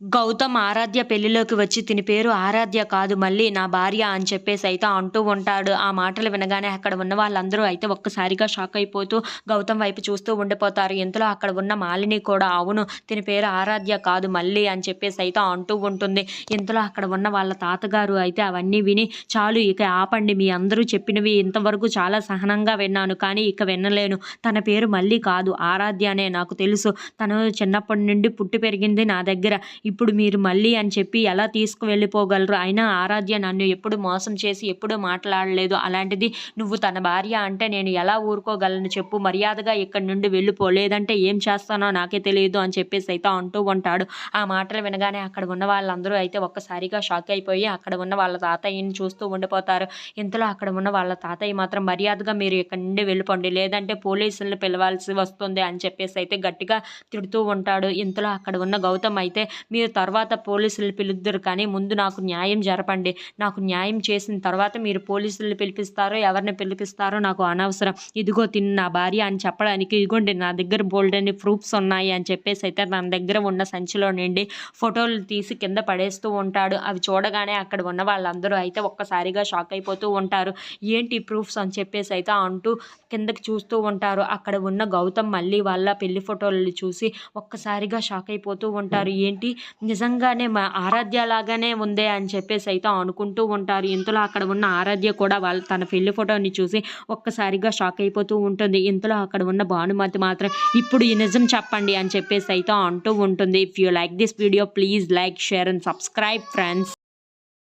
గౌతమ్ ఆరాధ్య పెళ్లిలోకి వచ్చి తిని పేరు ఆరాధ్య కాదు మళ్ళీ నా భార్య అని చెప్పేసి అయితే అంటూ ఉంటాడు. ఆ మాటలు వినగానే అక్కడ ఉన్న వాళ్ళందరూ అయితే ఒక్కసారిగా షాక్ అయిపోతూ గౌతమ్ వైపు చూస్తూ ఉండిపోతారు. ఇంతలో అక్కడ ఉన్న మాలిని కూడా అవును తిని పేరు ఆరాధ్య కాదు మళ్ళీ అని చెప్పేసి అయితే అంటూ ఉంటుంది. ఇంతలో అక్కడ ఉన్న వాళ్ళ తాతగారు అయితే అవన్నీ విని చాలు ఇక ఆపండి, మీ అందరూ చెప్పినవి ఇంతవరకు చాలా సహనంగా విన్నాను కానీ ఇక వినలేను. తన పేరు మళ్ళీ కాదు ఆరాధ్యనే, నాకు తెలుసు. తను చిన్నప్పటి నుండి పుట్టి పెరిగింది నా దగ్గర. ఇప్పుడు మీరు మళ్ళీ అని చెప్పి ఎలా తీసుకువెళ్ళిపోగలరు? అయినా ఆరాధ్య నన్ను ఎప్పుడు మోసం చేసి ఎప్పుడూ మాట్లాడలేదు. అలాంటిది నువ్వు తన భార్య అంటే నేను ఎలా ఊరుకోగలను చెప్పు? మర్యాదగా ఇక్కడి నుండి వెళ్ళిపో, లేదంటే ఏం చేస్తానో నాకే తెలియదు అని చెప్పేసి అయితే అంటూ ఉంటాడు. ఆ మాటలు వినగానే అక్కడ ఉన్న వాళ్ళందరూ అయితే ఒక్కసారిగా షాక్ అయిపోయి అక్కడ ఉన్న వాళ్ళ తాతయ్యని చూస్తూ ఉండిపోతారు. ఇంతలో అక్కడ ఉన్న వాళ్ళ తాతయ్య మాత్రం మర్యాదగా మీరు ఇక్కడి నుండి వెళ్ళిపోండి, లేదంటే పోలీసులను పిలవాల్సి వస్తుంది అని చెప్పేసి అయితే గట్టిగా తిడుతూ ఉంటాడు. ఇంతలో అక్కడ ఉన్న గౌతమ్ అయితే మీరు తర్వాత పోలీసులు పిలుద్దురు కానీ ముందు నాకు న్యాయం జరపండి. నాకు న్యాయం చేసిన తర్వాత మీరు పోలీసుల్ని పిలిపిస్తారో ఎవరిని పిలిపిస్తారో నాకు అనవసరం. ఇదిగో తిను నా భార్య అని చెప్పడానికి ఇదిగోండి నా దగ్గర బోల్డన్ని ప్రూఫ్స్ ఉన్నాయి అని చెప్పేసి అయితే తన దగ్గర ఉన్న సంచిలో నుండి ఫోటోలు తీసి కింద పడేస్తూ ఉంటాడు. అవి చూడగానే అక్కడ ఉన్న వాళ్ళందరూ అయితే ఒక్కసారిగా షాక్ అయిపోతూ ఉంటారు. ఏంటి ప్రూఫ్స్ అని చెప్పేసి అయితే అంటూ కిందకి చూస్తూ ఉంటారు. అక్కడ ఉన్న గౌతమ్ మళ్ళీ వాళ్ళ పెళ్లి ఫోటోలు చూసి ఒక్కసారిగా షాక్ అయిపోతూ ఉంటారు. ఏంటి నిజంగానే మా ఆరాధ్య లాగానే ఉందే అని చెప్పేసి అయితే అనుకుంటూ ఉంటారు. ఇంతలో అక్కడ ఉన్న ఆరాధ్య కూడా తన పెళ్లి ఫోటోని చూసి ఒక్కసారిగా షాక్ అయిపోతూ ఉంటుంది. ఇంతలో అక్కడ ఉన్న భానుమతి మాత్రం ఇప్పుడు ఈ నిజం చెప్పండి అని చెప్పేసి అయితే అంటూ ఉంటుంది. If you like this video please like, share and subscribe friends.